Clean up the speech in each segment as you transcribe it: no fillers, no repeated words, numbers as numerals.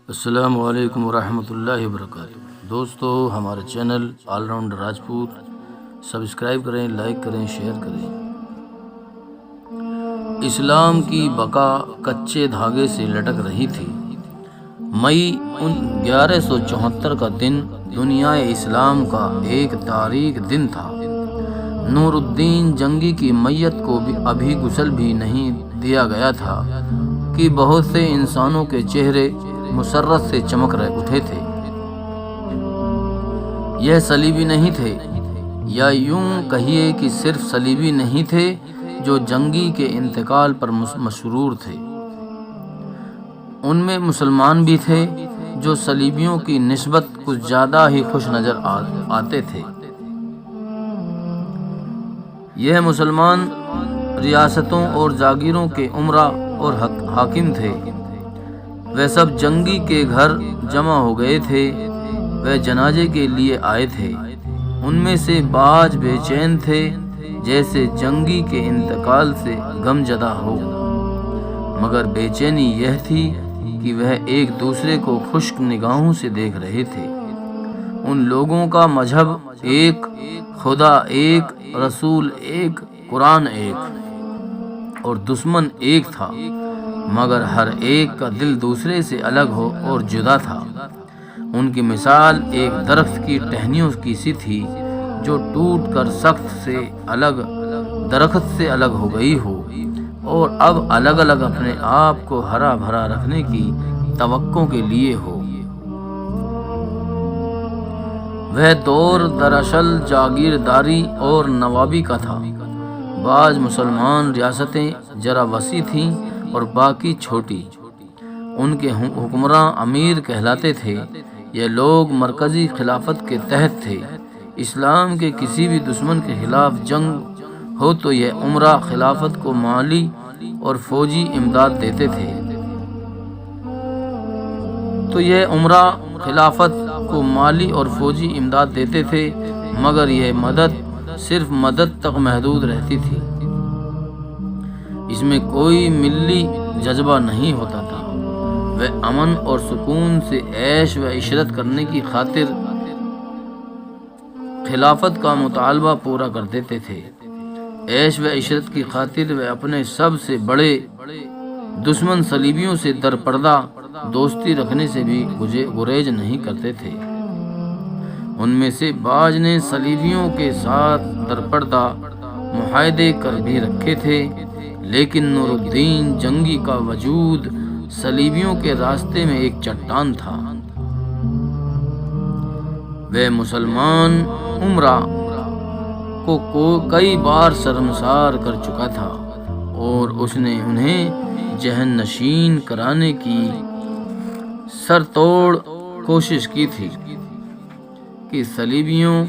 السلام علیکم ورحمۃ اللہ وبرکاتہ۔ دوستو، ہمارے channel all round Rajput subscribe کریں، لائک کریں، شیئر کریں۔ اسلام کی بقا کچے دھاگے سے لٹک رہی تھی۔ مئی 1174 کا دن دنیا اسلام کا ایک تاریک دن تھا۔ نور الدین جنگی کی میت کو بھی ابھی غسل بھی نہیں دیا گیا تھا کہ بہت سے انسانوں کے چہرے مسرت سے چمک رہے اٹھے تھے۔ یہ صلیبی نہیں تھے، یا یوں کہیے کہ صرف صلیبی نہیں تھے جو جنگی کے انتقال پر مسرور تھے، ان میں مسلمان بھی تھے جو صلیبیوں کی نسبت کچھ زیادہ ہی خوش نظر آتے تھے۔ یہ مسلمان ریاستوں اور جاگیروں کے امراء اور حاکم تھے۔ وہ سب جنگی کے گھر جمع ہو گئے تھے، وہ جنازے کے لیے آئے تھے۔ ان میں سے بعض بے چین تھے، جیسے جنگی کے انتقال سے غم زدہ ہو، مگر بے چینی یہ تھی کہ وہ ایک دوسرے کو خشک نگاہوں سے دیکھ رہے تھے۔ ان لوگوں کا مذہب ایک، خدا ایک، رسول ایک، قرآن ایک اور دشمن ایک تھا، مگر ہر ایک کا دل دوسرے سے الگ ہو اور جدا تھا۔ ان کی مثال ایک درخت کی ٹہنیوں کی سی تھی جو ٹوٹ کر درخت سے الگ ہو گئی ہو اور اب الگ الگ اپنے آپ کو ہرا بھرا رکھنے کی توقع کے لیے ہو۔ وہ دور دراصل جاگیرداری اور نوابی کا تھا۔ بعض مسلمان ریاستیں ذرا وسیع تھیں اور باقی چھوٹی۔ ان کے حکمراں امیر کہلاتے تھے۔ یہ لوگ مرکزی خلافت کے تحت تھے۔ اسلام کے کسی بھی دشمن کے خلاف جنگ ہو تو یہ امراء خلافت کو مالی اور فوجی امداد دیتے تھے۔ مگر یہ مدد صرف مدد تک محدود رہتی تھی۔ اس میں کوئی ملی جذبہ نہیں ہوتا تھا۔ وہ امن اور سکون سے عیش و عشرت کرنے کی خاطر خلافت کا مطالبہ پورا کر دیتے تھے۔ عیش و عشرت کی خاطر وہ اپنے سب سے بڑے دشمن صلیبیوں سے در پردہ دوستی رکھنے سے بھی گریز نہیں کرتے تھے۔ ان میں سے بعض نے صلیبیوں کے ساتھ در پردہ معاہدے کر بھی رکھے تھے، لیکن نور الدین جنگی کا وجود صلیبیوں کے راستے میں ایک چٹان تھا۔ وہ مسلمان امراء کو کئی بار شرمسار کر چکا تھا اور اس نے انہیں ذہن نشین کرانے کی سر توڑ کوشش کی تھی کہ صلیبیوں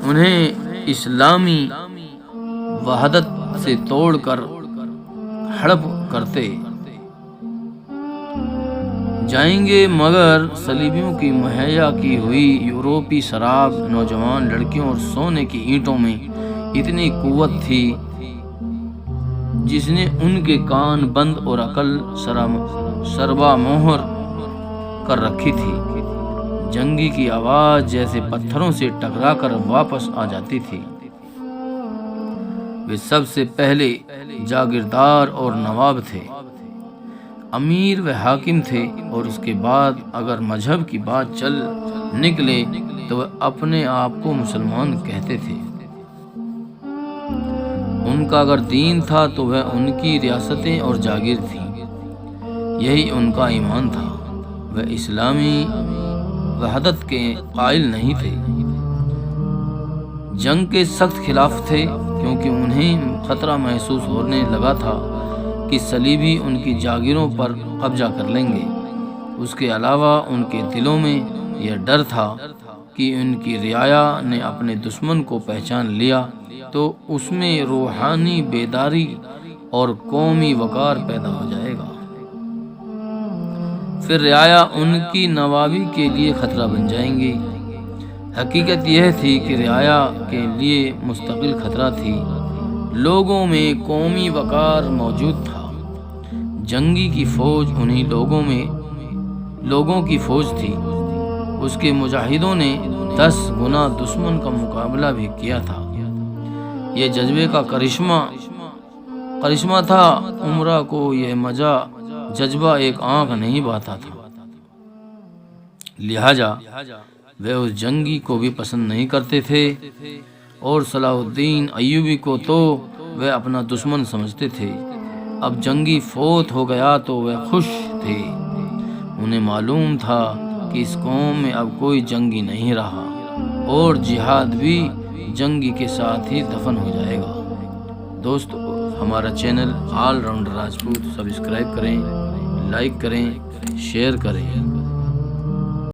انہیں اسلامی وحدت سے توڑ کر ہڑپ کرتے جائیں گے، مگر صلیبیوں کی مہیا کی ہوئی یورپی شراب نوجوان لڑکیوں اور سونے کی اینٹوں میں اتنی قوت تھی جس نے ان کے کان بند اور عقل سربا مہر کر رکھی تھی۔ جنگی کی آواز جیسے پتھروں سے ٹکرا کر واپس آ جاتی تھی۔ وہ سب سے پہلے جاگیردار اور نواب تھے، امیر و حاکم تھے، اور اس کے بعد اگر مذہب کی بات چل نکلے تو وہ اپنے آپ کو مسلمان کہتے تھے۔ ان کا اگر دین تھا تو وہ ان کی ریاستیں اور جاگیر تھیں، یہی ان کا ایمان تھا۔ وہ اسلامی وحدت کے قائل نہیں تھے، جنگ کے سخت خلاف تھے، کیونکہ انہیں خطرہ محسوس ہونے لگا تھا کہ صلیبی ان کی جاگیروں پر قبضہ کر لیں گے۔ اس کے علاوہ ان کے دلوں میں یہ ڈر تھا کہ ان کی رعایا نے اپنے دشمن کو پہچان لیا تو اس میں روحانی بیداری اور قومی وقار پیدا ہو جائے گا۔ پھر رعایا ان کی نوابی کے لیے خطرہ بن جائیں گی۔ حقیقت یہ تھی کہ رعایا کے لیے مستقل خطرہ تھی۔ لوگوں میں قومی وقار موجود تھا۔ جنگی کی فوج انہی لوگوں میں لوگوں کی فوج تھی۔ اس کے مجاہدوں نے 10 گنا دشمن کا مقابلہ بھی کیا تھا۔ یہ جذبے کا کرشمہ تھا۔ عمرہ کو یہ جذبہ ایک آنکھ نہیں بہتا تھا، لہذا وہ اس جنگی کو بھی پسند نہیں کرتے تھے، اور صلاح الدین ایوبی کو تو وہ اپنا دشمن سمجھتے تھے۔ اب جنگی فوت ہو گیا تو وہ خوش تھے۔ انہیں معلوم تھا کہ اس قوم میں اب کوئی جنگی نہیں رہا، اور جہاد بھی جنگی کے ساتھ ہی دفن ہو جائے گا۔ دوستو، ہمارا channel all rounder Rajput subscribe کریں، لائک کریں، شیئر کریں۔